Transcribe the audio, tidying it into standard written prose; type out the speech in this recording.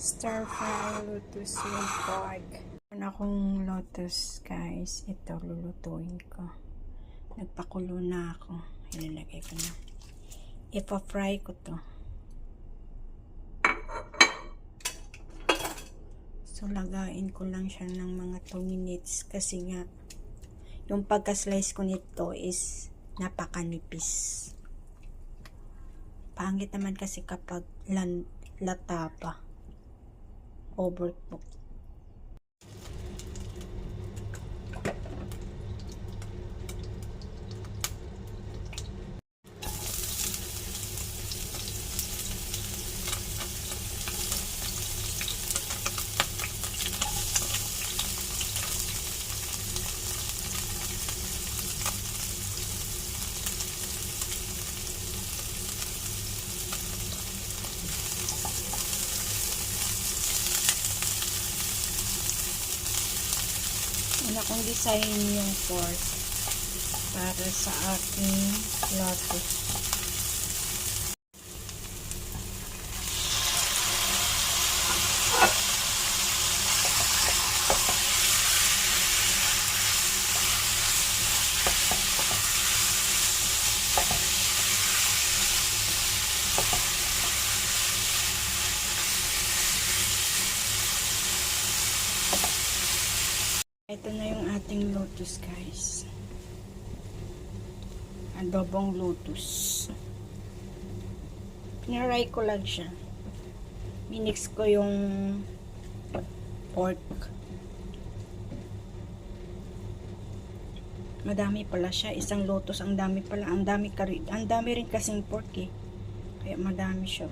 Stir fry lotus with pork. Meron akong lotus, guys. Ito, lulutuin ko. Nagpakulo na ako. Ilalagay ko na. Ipa-fry ko to. So, lagain ko lang siya ng mga 2 minutes kasi nga, yung pagka-slice ko nito is napakanipis. Pangit naman kasi kapag lata pa. Overcooked. Una kong design yung pork para sa aking lotus. Ito na yung ating lotus, guys. Adobong lotus. Pinaray ko lang siya. Minix ko yung pork. Madami pala siya. Isang lotus, ang dami pala. Ang dami rin kasing pork eh. Kaya madami siya.